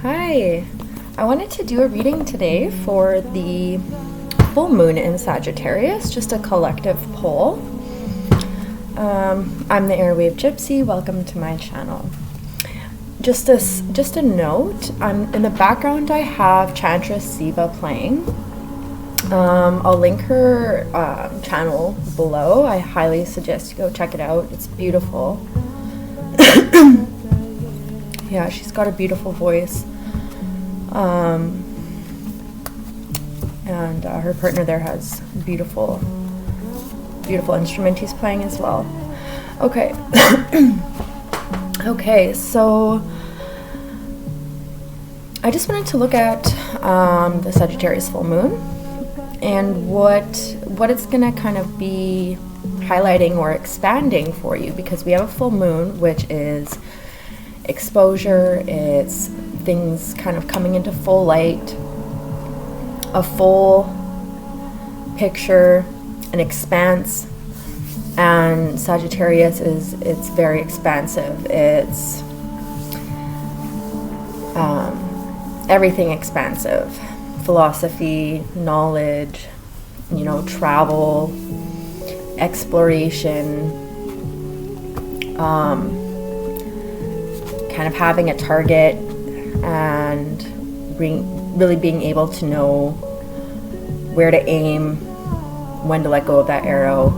Hi, I wanted to do a reading today for the full moon in Sagittarius, just a collective pull. I'm the Air-Wave Gypsy. Welcome to my channel. Just a note, in the background I have Chantress Siva playing. I'll link her channel below. I highly suggest you go check it out. It's beautiful. Yeah, she's got a beautiful voice. And her partner there has beautiful instrument he's playing as well. Okay. Okay, so I just wanted to look at the Sagittarius full moon and what it's gonna kind of be highlighting or expanding for you, because we have a full moon, which is exposure. It's things kind of coming into full light, a full picture, an expanse. And Sagittarius it's very expansive. It's everything expansive. Philosophy, knowledge, travel, exploration, kind of having a target and really being able to know where to aim, when to let go of that arrow,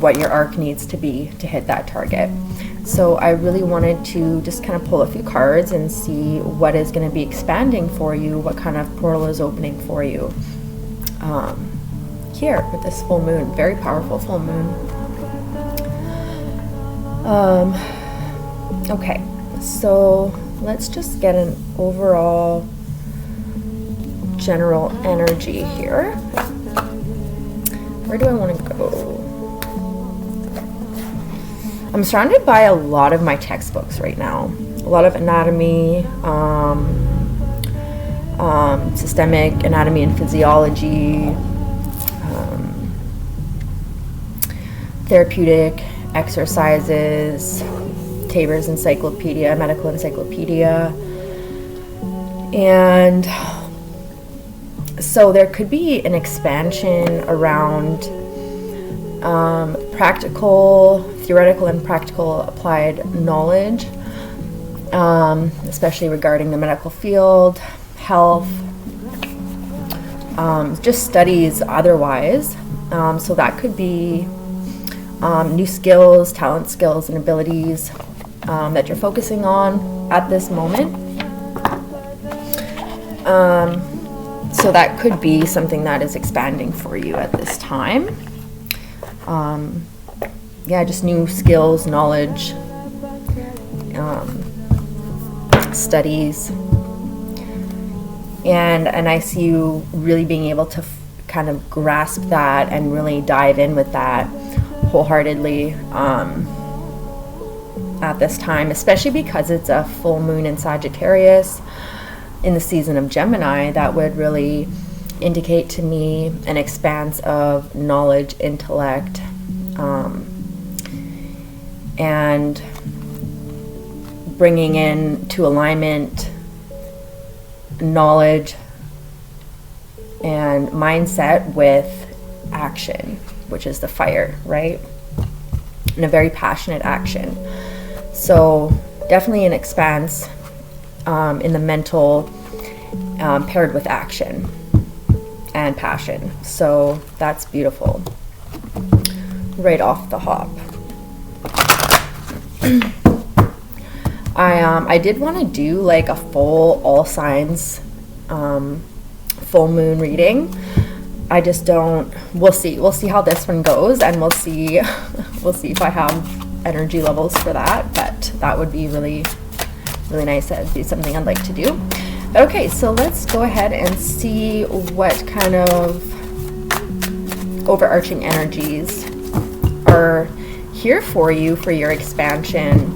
what your arc needs to be to hit that target. So I really wanted to just kind of pull a few cards and see what is going to be expanding for you, what kind of portal is opening for you here with this full moon. Very powerful full moon. Okay, so let's just get an overall general energy here. Where do I want to go? I'm surrounded by a lot of my textbooks right now. A lot of anatomy, systemic anatomy and physiology, therapeutic exercises, Tabor's encyclopedia, medical encyclopedia. And so there could be an expansion around theoretical and practical applied knowledge, especially regarding the medical field, health, just studies otherwise. So that could be new skills, talent skills, and abilities that you're focusing on at this moment. So that could be something that is expanding for you at this time. Yeah, just new skills, knowledge, studies. And I see you really being able to kind of grasp that and really dive in with that wholeheartedly at this time, especially because it's a full moon in Sagittarius in the season of Gemini. That would really indicate to me an expanse of knowledge, intellect, and bringing in to alignment knowledge and mindset with action, which is the fire, right? And a very passionate action. So definitely an expanse in the mental, paired with action and passion. So that's beautiful right off the hop. I did want to do like a full all signs full moon reading. I just don't, we'll see how this one goes, and we'll see if I have energy levels for that, but that would be really nice. That'd be something I'd like to do. Okay, so let's go ahead and see what kind of overarching energies are here for you for your expansion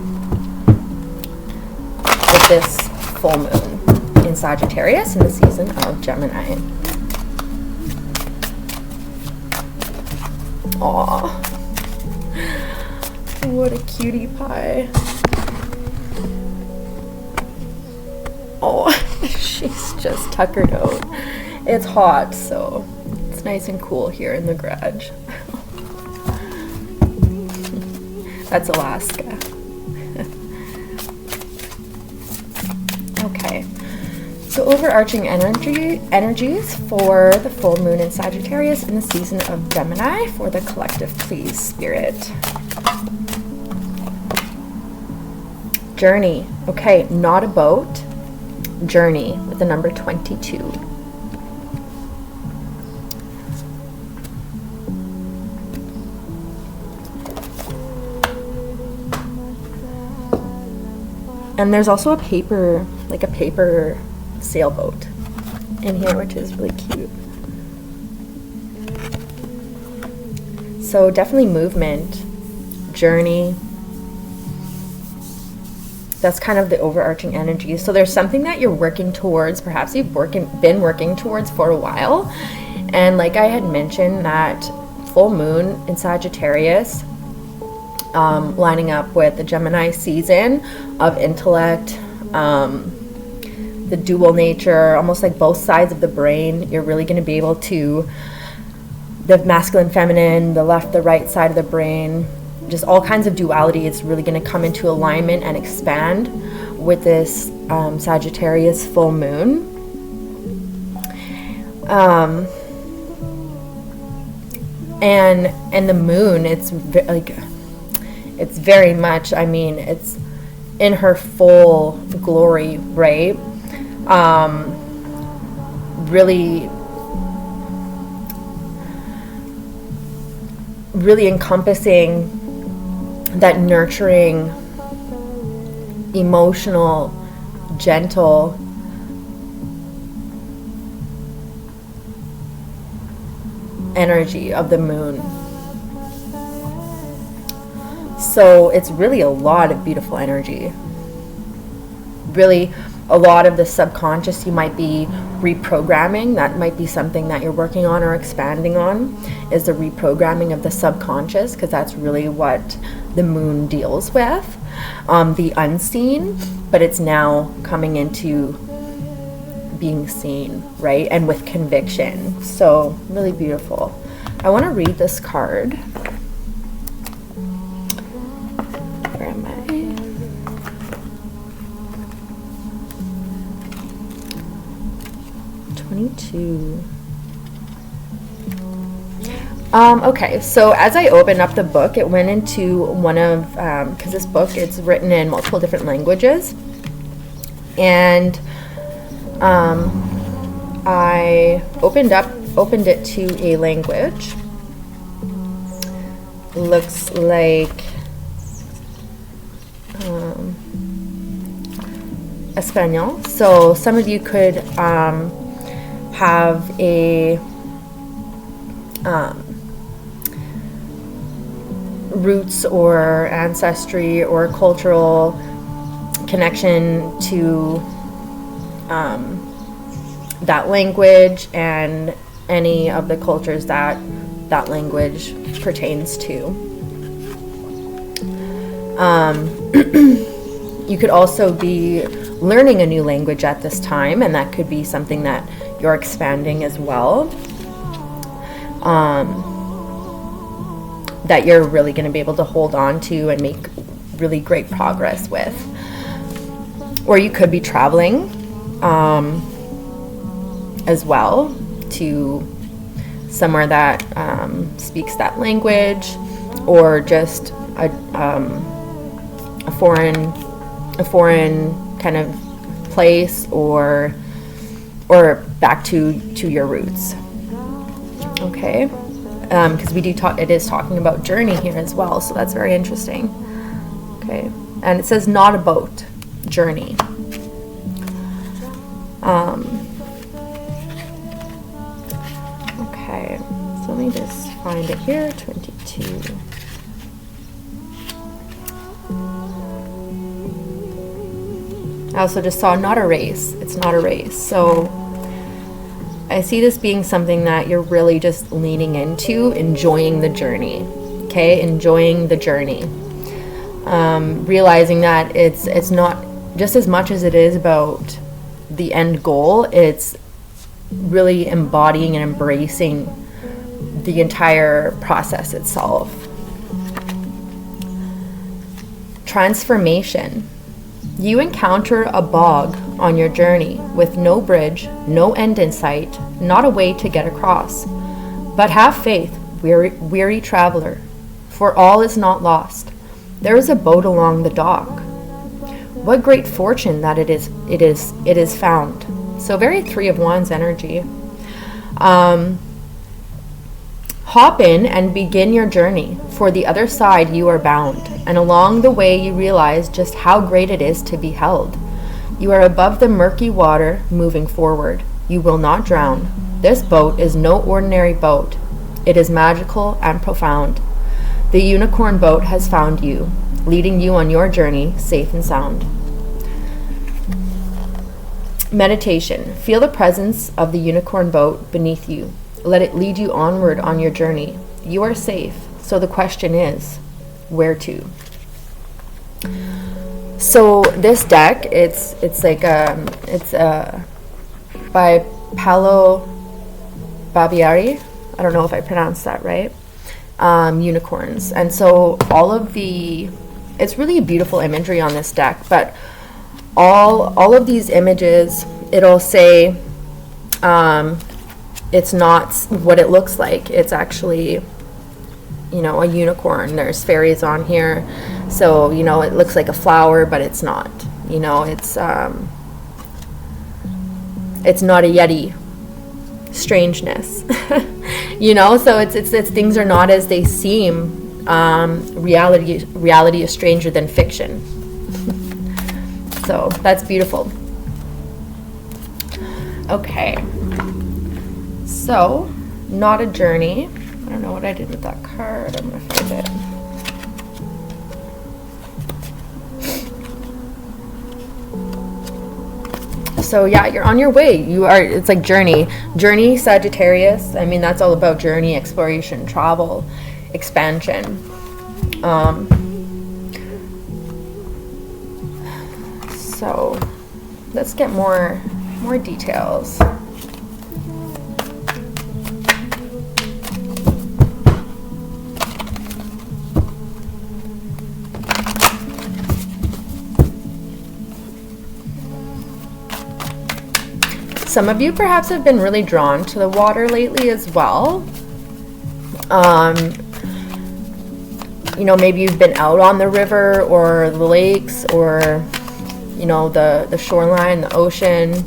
with this full moon in Sagittarius in the season of Gemini. Aw, what a cutie pie. Oh, she's just tuckered out. It's hot, so it's nice and cool here in the garage. That's Alaska. Okay. So overarching energies for the full moon in Sagittarius in the season of Gemini for the collective please spirit. Journey. Okay, not a boat. Journey with the number 22. And there's also a paper, like a paper sailboat in here, which is really cute. So definitely movement, journey. That's kind of the overarching energy. So there's something that you're working towards, perhaps you've been working towards for a while. And like I had mentioned, that full moon in Sagittarius, lining up with the Gemini season of intellect, the dual nature, almost like both sides of the brain. You're really going to be able to, the masculine, feminine, the left, the right side of the brain, just all kinds of duality. It's really going to come into alignment and expand with this Sagittarius full moon. And the moon, it's very much, I mean, it's in her full glory, right? Really encompassing that nurturing, emotional, gentle, energy of the moon. So it's really a lot of beautiful energy. Really a lot of the subconscious you might be reprogramming. That might be something that you're working on or expanding on, is the reprogramming of the subconscious, because that's really what the moon deals with. The unseen, but it's now coming into being seen, right? And with conviction. So really beautiful. I want to read this card. Where am I? Okay, so as I opened up the book, it went into one of, because this book, it's written in multiple different languages, and I opened it to a language. Looks like Espanol. So some of you could have a roots or ancestry or cultural connection to that language and any of the cultures that that language pertains to. You could also be learning a new language at this time, and that could be something that you're expanding as well, that you're really going to be able to hold on to and make really great progress with. Or you could be traveling as well to somewhere that speaks that language, or just a foreign kind of place, or back to your roots. Okay, because it is talking about journey here as well, so that's very interesting. Okay, and it says not a boat, journey. Okay, so let me just find it here. 22. I also just saw not a race. It's not a race. So I see this being something that you're really just leaning into, enjoying the journey. Okay, enjoying the journey. Realizing that it's not just as much as it is about the end goal. It's really embodying and embracing the entire process itself. Transformation. You encounter a bog on your journey with no bridge, no end in sight, not a way to get across. But have faith, weary traveler, for all is not lost. There is a boat along the dock. What great fortune that it is found. So very Three of Wands energy. Hop in and begin your journey. For the other side you are bound, and along the way you realize just how great it is to be held. You are above the murky water, moving forward. You will not drown. This boat is no ordinary boat. It is magical and profound. The unicorn boat has found you, leading you on your journey, safe and sound. Meditation. Feel the presence of the unicorn boat beneath you. Let it lead you onward on your journey. You are safe. So the question is, where to? So this deck, it's by Paolo Barbieri. I don't know if I pronounced that right. Unicorns. And so it's really beautiful imagery on this deck, but all of these images, it'll say it's not what it looks like. It's actually, a unicorn. There's fairies on here. So, it looks like a flower, but it's not. It's not a Yeti. Strangeness. So it's things are not as they seem. Reality is stranger than fiction. So that's beautiful. Okay. So, not a journey. I don't know what I did with that card. I'm gonna find it. So yeah, you're on your way. It's like journey. Journey, Sagittarius. I mean, that's all about journey, exploration, travel, expansion. So let's get more details. Some of you perhaps have been really drawn to the water lately as well. Maybe you've been out on the river or the lakes or, the shoreline, the ocean.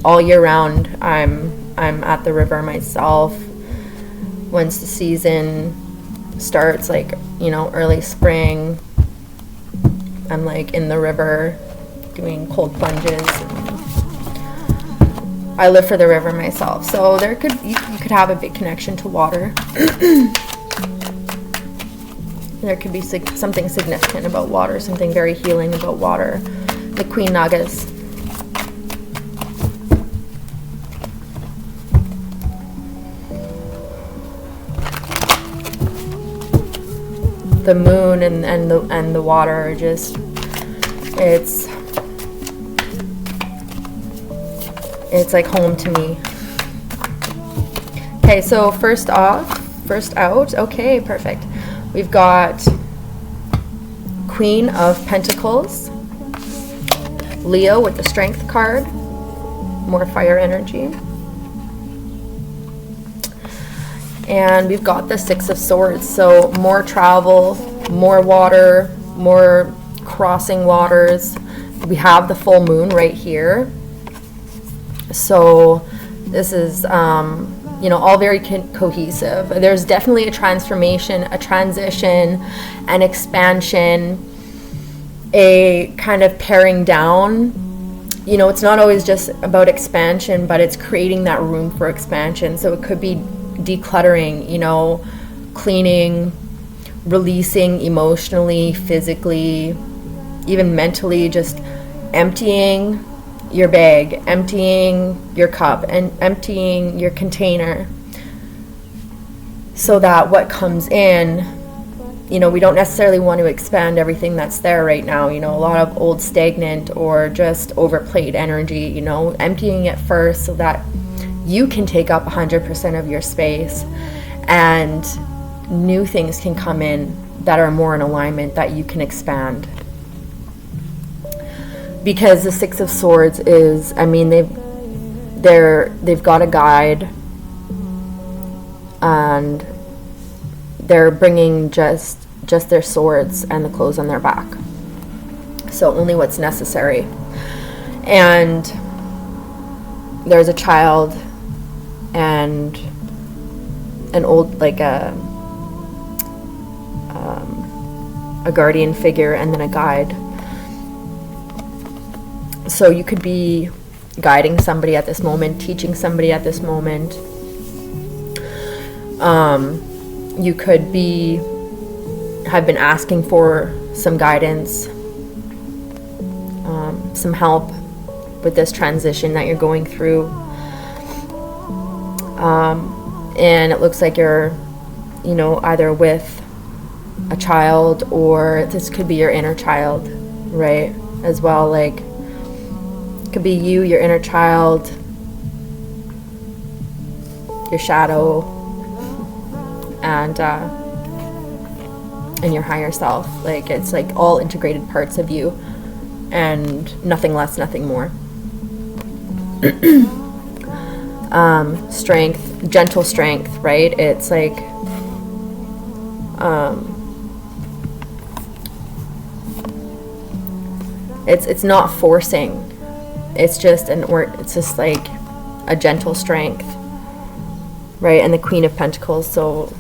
All year round, I'm at the river myself. Once the season starts, early spring, I'm in the river doing cold plunges. I live for the river myself, so you could have a big connection to water. There could be something significant about water, something very healing about water. The Queen Nagas. The moon and the water are just, it's like home to me. Okay, so first out, okay, perfect. We've got Queen of Pentacles, Leo with the Strength card, more fire energy. And we've got the Six of Swords, so more travel, more water, more crossing waters. We have the full moon right here. So this is, all very cohesive. There's definitely a transformation, a transition, an expansion, a kind of paring down. It's not always just about expansion, but it's creating that room for expansion. So it could be decluttering, cleaning, releasing emotionally, physically, even mentally, just emptying your bag, emptying your cup, and emptying your container, so that what comes in we don't necessarily want to expand everything that's there right now. A lot of old stagnant or just overplayed energy, emptying it first so that you can take up 100% of your space and new things can come in that are more in alignment, that you can expand. Because the Six of Swords is, they've got a guide, and they're bringing just their swords and the clothes on their back. So only what's necessary. And there's a child and an old, like a guardian figure, and then a guide. So you could be guiding somebody at this moment, teaching somebody at this moment. You could have been asking for some guidance, some help with this transition that you're going through. And it looks like you're, either with a child, or this could be your inner child, right? As well, like, it could be you, your inner child, your shadow, and your higher self. Like, it's like all integrated parts of you, and nothing less, nothing more. Strength, gentle strength, right? It's like it's not forcing. It's just like a gentle strength, right? And the Queen of Pentacles. So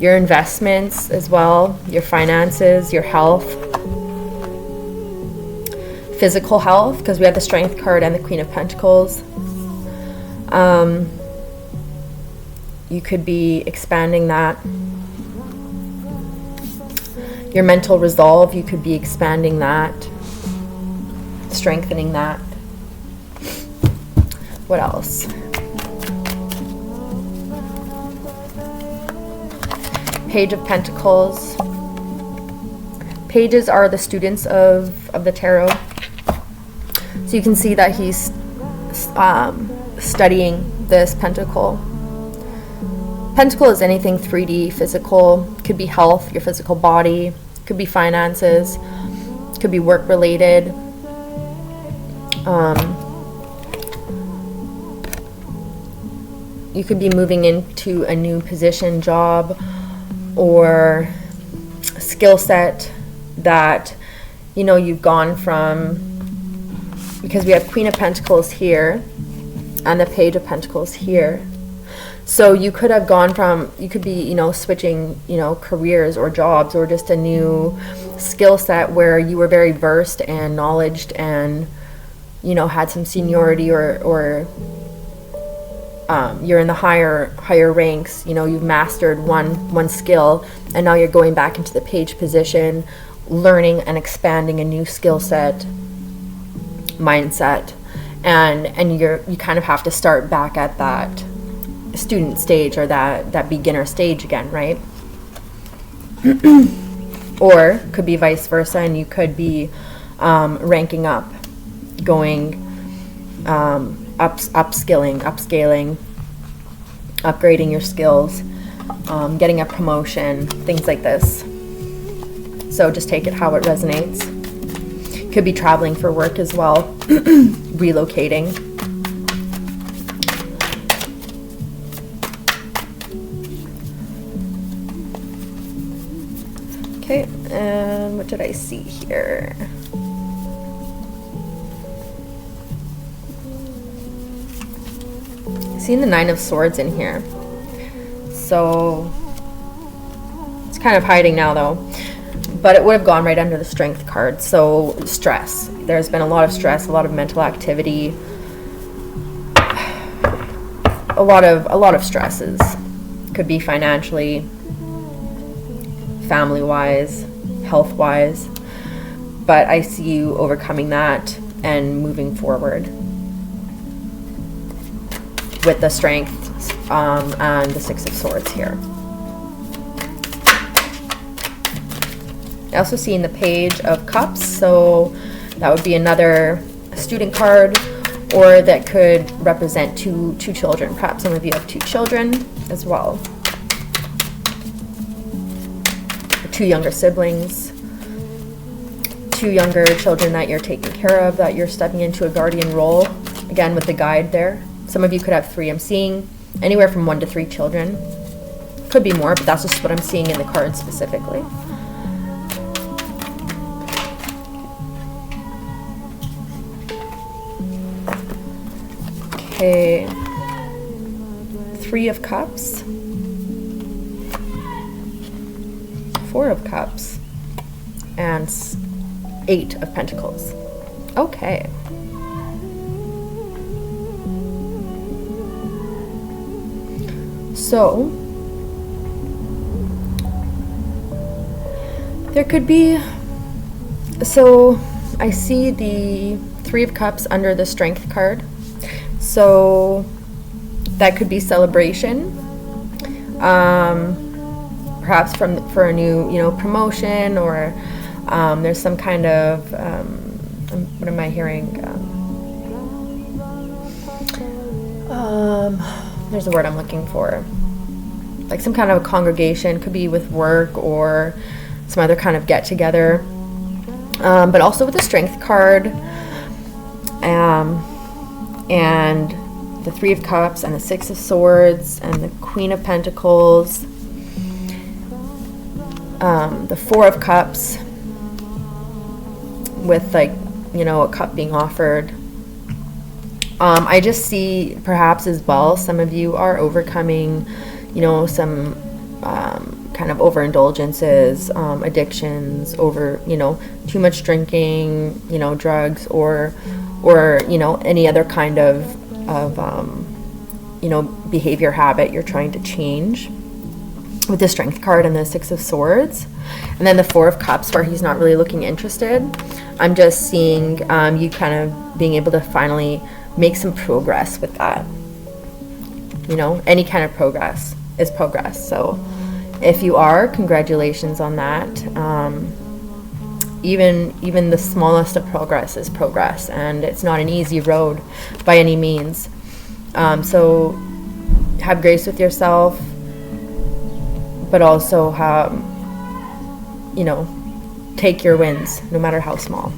your investments as well, your finances, your health, physical health, because we have the Strength card and the Queen of Pentacles. You could be expanding that. Your mental resolve, you could be expanding that, strengthening that. What else? Page of Pentacles. Pages are the students of the tarot. So you can see that he's studying this pentacle. Pentacle is anything 3D, physical. Could be health, your physical body. Could be finances. Could be work related. You could be moving into a new position, job, or skill set that you've gone from, because we have Queen of Pentacles here and the Page of Pentacles here. So you could have gone from, you could be switching careers or jobs, or just a new skill set where you were very versed and knowledged and had some seniority, or you're in the higher ranks, you've mastered one skill, and now you're going back into the page position, learning and expanding a new skill set, mindset, and you kind of have to start back at that student stage, or that beginner stage again, right? Or could be vice versa, and you could be ranking up, going upskilling, upscaling, upgrading your skills, getting a promotion, things like this. So just take it how it resonates. Could be traveling for work as well, relocating. Okay, and what did I see here? Seeing the Nine of Swords in here, so it's kind of hiding now though, but it would have gone right under the Strength card. So stress, there's been a lot of stress, a lot of mental activity, a lot of stresses. Could be financially, family wise, health wise, but I see you overcoming that and moving forward. with the Strength and the Six of Swords here. I also see in the Page of Cups, so that would be another student card, or that could represent two children. Perhaps some of you have 2 children as well. Or 2 younger siblings, 2 younger children that you're taking care of, that you're stepping into a guardian role. Again, with the guide there. Some of you could have 3. I'm seeing anywhere from 1 to 3 children. Could be more, but that's just what I'm seeing in the card specifically. Okay, 3 of Cups, 4 of Cups, and 8 of Pentacles. Okay. So, there could be, so I see the 3 of Cups under the Strength card. So that could be celebration, perhaps for a new, promotion, or there's some kind of, what am I hearing? There's a word I'm looking for. Like some kind of a congregation, could be with work or some other kind of get together. But also with the Strength card, and the 3 of Cups and the 6 of Swords and the Queen of Pentacles, the 4 of Cups with a cup being offered. I just see perhaps as well some of you are overcoming, some kind of overindulgences, addictions, too much drinking, drugs, or any other kind of behavior habit you're trying to change, with the Strength card and the 6 of Swords. And then the 4 of Cups, where he's not really looking interested. I'm just seeing you kind of being able to finally make some progress with that. Any kind of progress is progress. So if you are, congratulations on that. Even the smallest of progress is progress, and it's not an easy road by any means. So have grace with yourself, but also have, take your wins, no matter how small.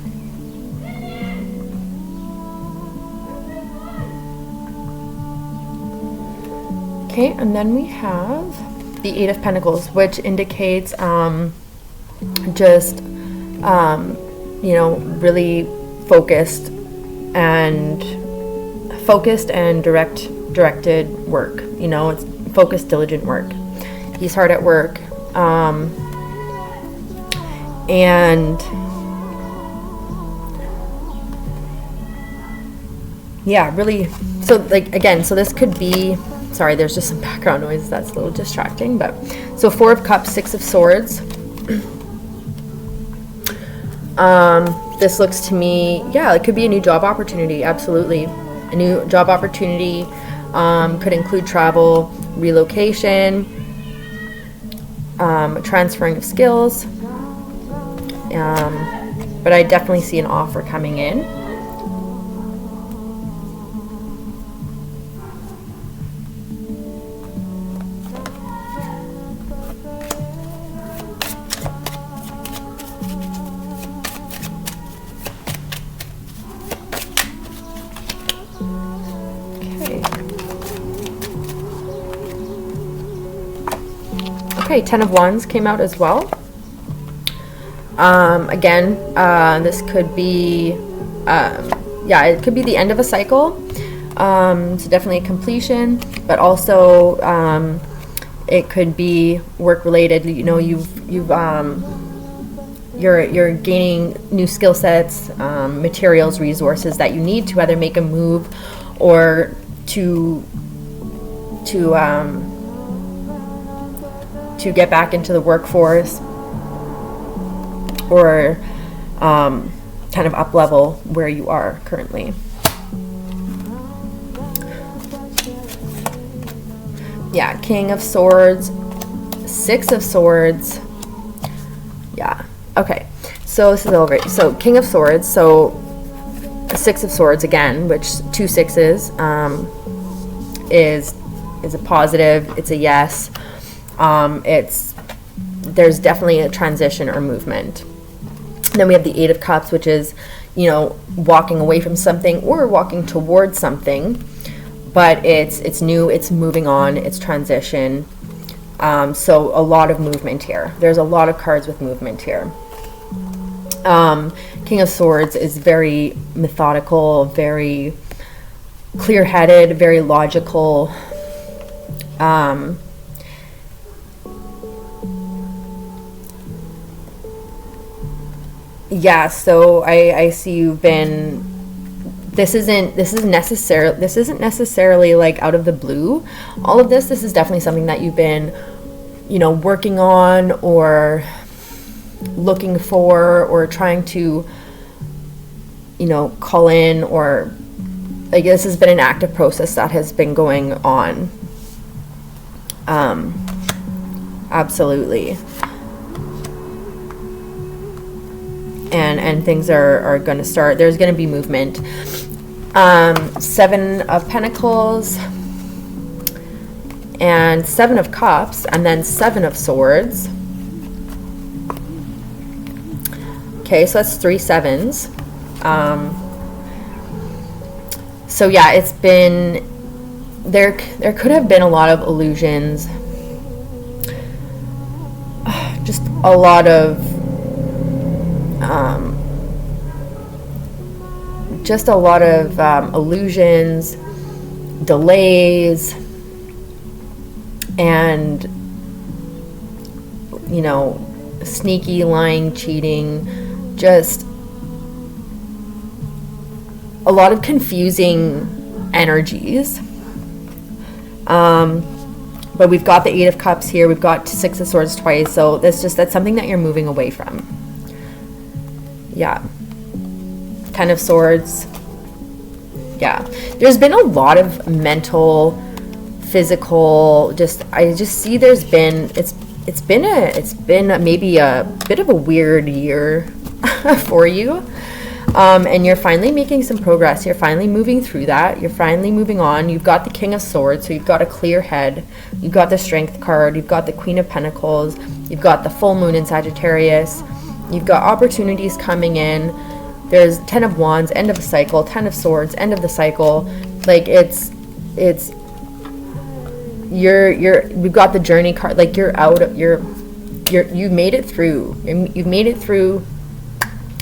Okay, and then we have the 8 of Pentacles, which indicates really focused and directed work. It's focused, diligent work. He's hard at work, and yeah, really. So so this could be. Sorry, there's just some background noise that's a little distracting. But so 4 of Cups, 6 of Swords. This looks to me, it could be a new job opportunity. Absolutely, a new job opportunity could include travel, relocation, transferring of skills. But I definitely see an offer coming in. Okay, 10 of Wands came out as well. Again, this could be, it could be the end of a cycle. So definitely a completion, but also it could be work related. You're gaining new skill sets, materials, resources that you need to either make a move or to get back into the workforce, or kind of up level where you are currently. Yeah, King of Swords, Six of Swords. Yeah, okay. So this is all great. So King of Swords, so Six of Swords again, which 2 sixes is a positive. It's a yes. There's definitely a transition or movement. Then we have the Eight of Cups, which is, you know, walking away from something or walking towards something, but it's new, it's moving on, it's transition. So a lot of movement here. There's a lot of cards with movement here. King of Swords is very methodical, very clear-headed, very logical. Yeah, so I see you've been, this isn't necessarily like out of the blue. All of this is definitely something that you've been, you know, working on or looking for or trying to, you know, call in, or like this has been an active process that has been going on. Absolutely. And things are going to start. There's going to be movement. Seven of Pentacles and Seven of Cups, and then Seven of Swords. Okay, so that's 3 sevens. So yeah, it's been, there could have been a lot of illusions, just a lot of illusions, delays, and, you know, sneaky, lying, cheating, just a lot of confusing energies. But we've got the Eight of Cups here, we've got Six of Swords twice, so that's something that you're moving away from. Yeah. Ten of Swords. Yeah. There's been a lot of mental, physical, I just see there's been, it's been maybe a bit of a weird year for you. And you're finally making some progress. You're finally moving through that. You're finally moving on. You've got the King of Swords, so you've got a clear head. You've got the Strength card. You've got the Queen of Pentacles. You've got the full moon in Sagittarius. You've got opportunities coming in. There's 10 of Wands, end of a cycle, 10 of Swords, end of the cycle. Like we've got the Journey card. Like you've made it through. You've made it through.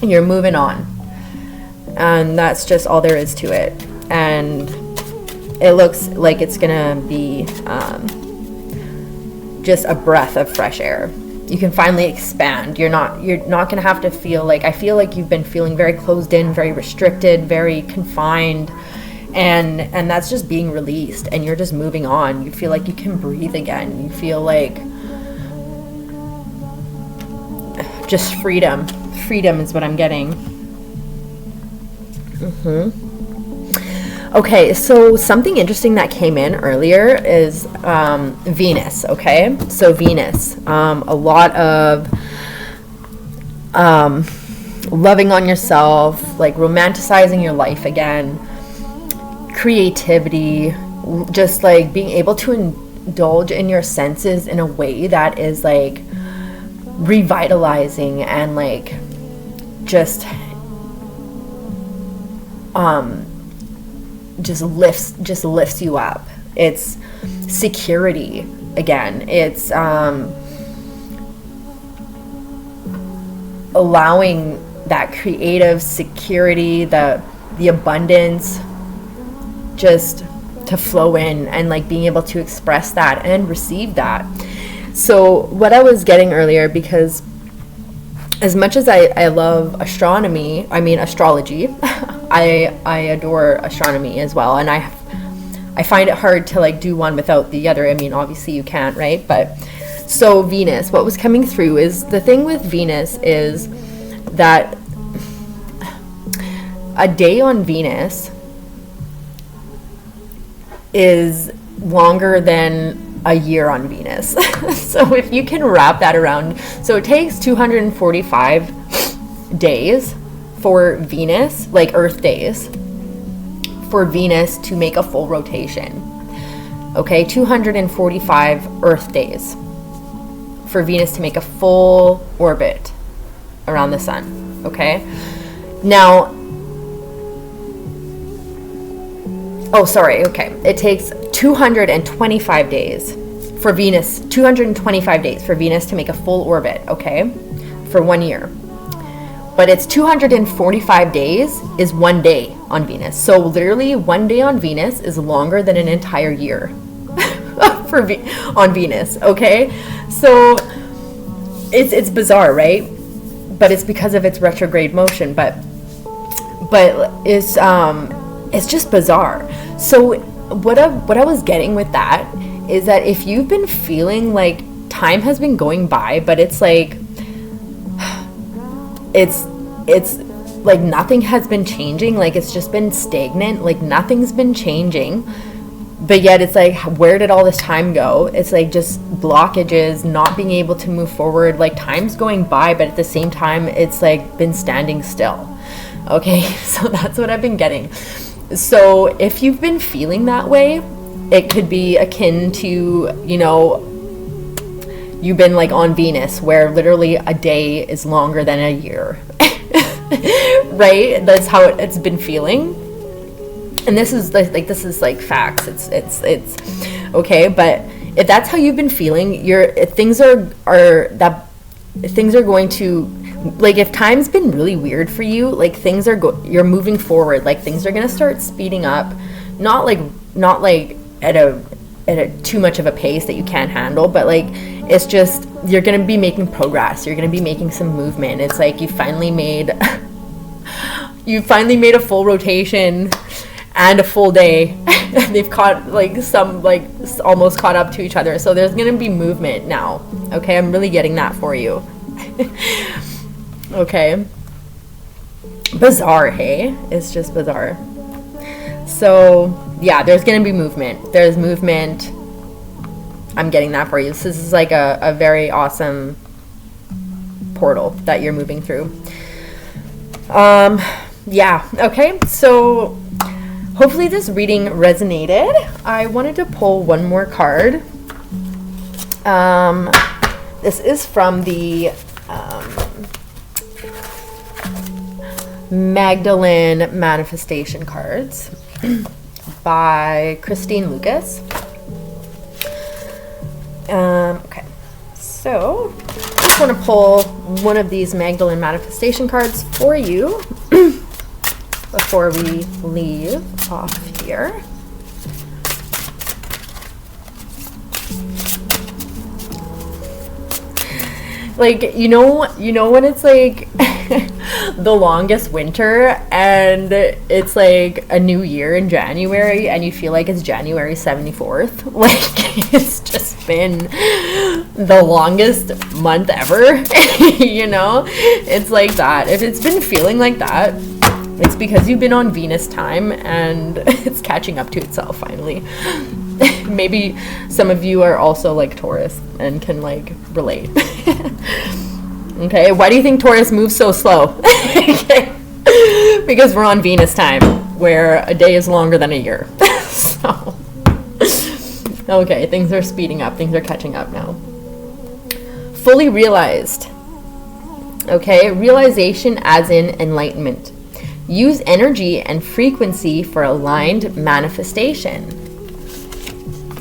You're moving on. And that's just all there is to it. And it looks like it's gonna be just a breath of fresh air. You can finally expand. You're not gonna have to feel like, I feel like you've been feeling very closed in, very restricted, very confined, and that's just being released, and you're just moving on. You feel like you can breathe again. You feel like just freedom is what I'm getting. Okay, so something interesting that came in earlier is Venus, okay? So Venus, a lot of loving on yourself, like romanticizing your life again, creativity, just like being able to indulge in your senses in a way that is like revitalizing and like just lifts you up. It's security again. It's allowing that creative security, the abundance just to flow in, and like being able to express that and receive that. So what I was getting earlier, because as much as I love astrology, I adore astronomy as well, and I find it hard to like do one without the other. I mean, obviously you can't, right? But so Venus, what was coming through is, the thing with Venus is that a day on Venus is longer than a year on Venus. So if you can wrap that around, so it takes 245 days for Venus, like Earth days, for Venus to make a full rotation. Okay, 245 Earth days for Venus to make a full orbit around the sun. Okay, now, oh, sorry, okay, it takes 225 days for Venus, 225 days for Venus to make a full orbit, okay, for 1 year. But it's 245 days is 1 day on Venus. So literally 1 day on Venus is longer than an entire year on Venus, okay? So it's bizarre, right? But it's because of its retrograde motion, but it's just bizarre. So what I was getting with that is that if you've been feeling like time has been going by, but it's like it's like nothing has been changing, like it's just been stagnant, like nothing's been changing, but yet it's like, where did all this time go? It's like just blockages, not being able to move forward, like time's going by, but at the same time it's like been standing still. Okay, so that's what I've been getting. So if you've been feeling that way, it could be akin to, you know, you've been like on Venus where literally a day is longer than a year. Right? That's how it's been feeling. And this is like facts. It's okay, but if that's how you've been feeling, things are going to, like, if time's been really weird for you, like things are you're moving forward, like things are going to start speeding up, not like at a too much of a pace that you can't handle, but like it's just, you're going to be making progress, you're going to be making some movement. It's like you finally made a full rotation and a full day. They've caught almost caught up to each other, so there's going to be movement now. Okay, I'm really getting that for you. Okay, bizarre, hey? It's just bizarre. So yeah, there's going to be movement. There's movement. I'm getting that for you. So this is like a very awesome portal that you're moving through. Yeah, okay, so hopefully this reading resonated. I wanted to pull one more card. This is from the Magdalene Manifestation Cards by Christine Lucas. Okay, so I just want to pull one of these Magdalene Manifestation cards for you before we leave off here. Like, you know when it's like the longest winter and it's like a new year in January and you feel like it's January 74th? Like, it's just been the longest month ever. You know, it's like that. If it's been feeling like that, it's because you've been on Venus time and it's catching up to itself finally. Maybe some of you are also like Taurus and can like relate. Okay, why do you think Taurus moves so slow? Because we're on Venus time, where a day is longer than a year. So, okay, things are speeding up, things are catching up now. Fully realized. Okay, realization as in enlightenment. Use energy and frequency for aligned manifestation.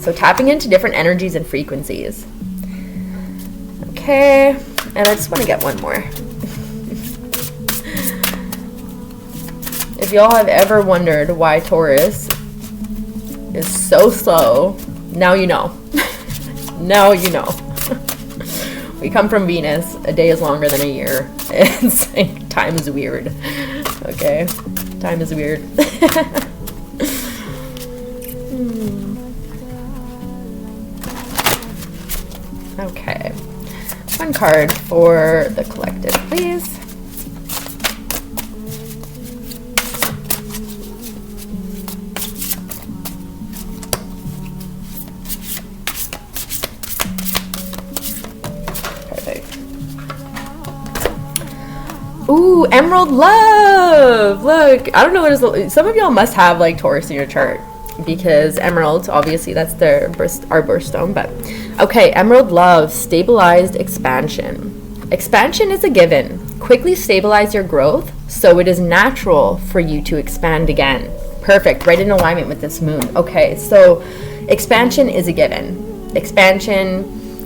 So tapping into different energies and frequencies. Okay, and I just want to get one more. If y'all have ever wondered why Taurus is so slow, now you know. Now you know. We come from Venus. A day is longer than a year. It's like, time is weird. Okay, time is weird. Okay, one card for the collective, please. Ooh, Emerald Love. Look, I don't know what is. Some of y'all must have like Taurus in your chart, because Emerald, obviously, that's our birthstone. But okay, Emerald Love, stabilized expansion. Expansion is a given. Quickly stabilize your growth so it is natural for you to expand again. Perfect, right in alignment with this moon. Okay, so expansion is a given. Expansion,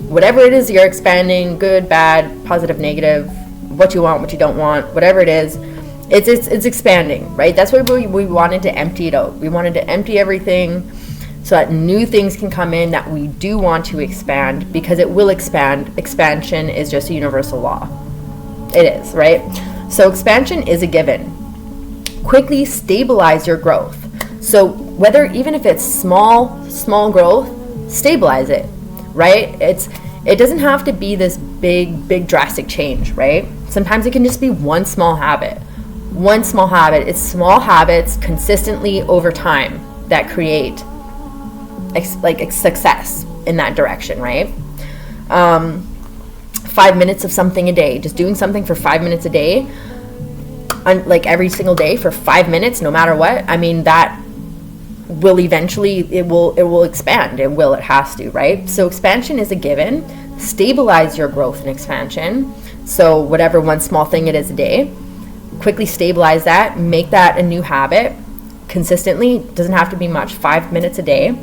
whatever it is you're expanding, good, bad, positive, negative, what you want, what you don't want, whatever it is, it's expanding, right? That's why we wanted to empty it out. We wanted to empty everything so that new things can come in that we do want to expand, because it will expand. Expansion is just a universal law. It is, right? So expansion is a given. Quickly stabilize your growth. So whether, even if it's small growth, stabilize it, right? It doesn't have to be this big drastic change, right? Sometimes it can just be one small habit. One small habit. It's small habits consistently over time that create like success in that direction, right? 5 minutes of something a day, just doing something for 5 minutes a day, like every single day for 5 minutes, no matter what. I mean, that will eventually, it will expand. It has to, right? So expansion is a given. Stabilize your growth and expansion. So whatever one small thing it is a day, quickly stabilize that, make that a new habit consistently. Doesn't have to be much, 5 minutes a day,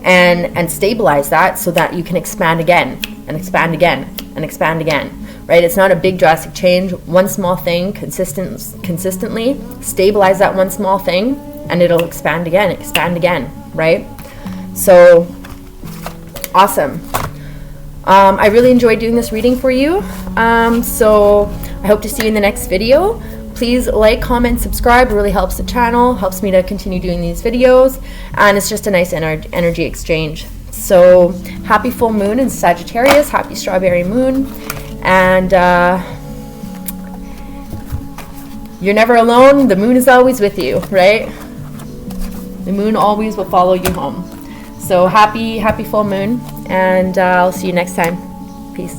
and stabilize that so that you can expand again and expand again and expand again, right? It's not a big drastic change. One small thing consistently, stabilize that one small thing, and it'll expand again, right? So awesome. I really enjoyed doing this reading for you. So I hope to see you in the next video. Please like, comment, subscribe. It really helps the channel, helps me to continue doing these videos, and it's just a nice energy exchange. So happy full moon in Sagittarius, happy strawberry moon, and you're never alone. The moon is always with you, right? The moon always will follow you home. So happy full moon, and I'll see you next time. Peace.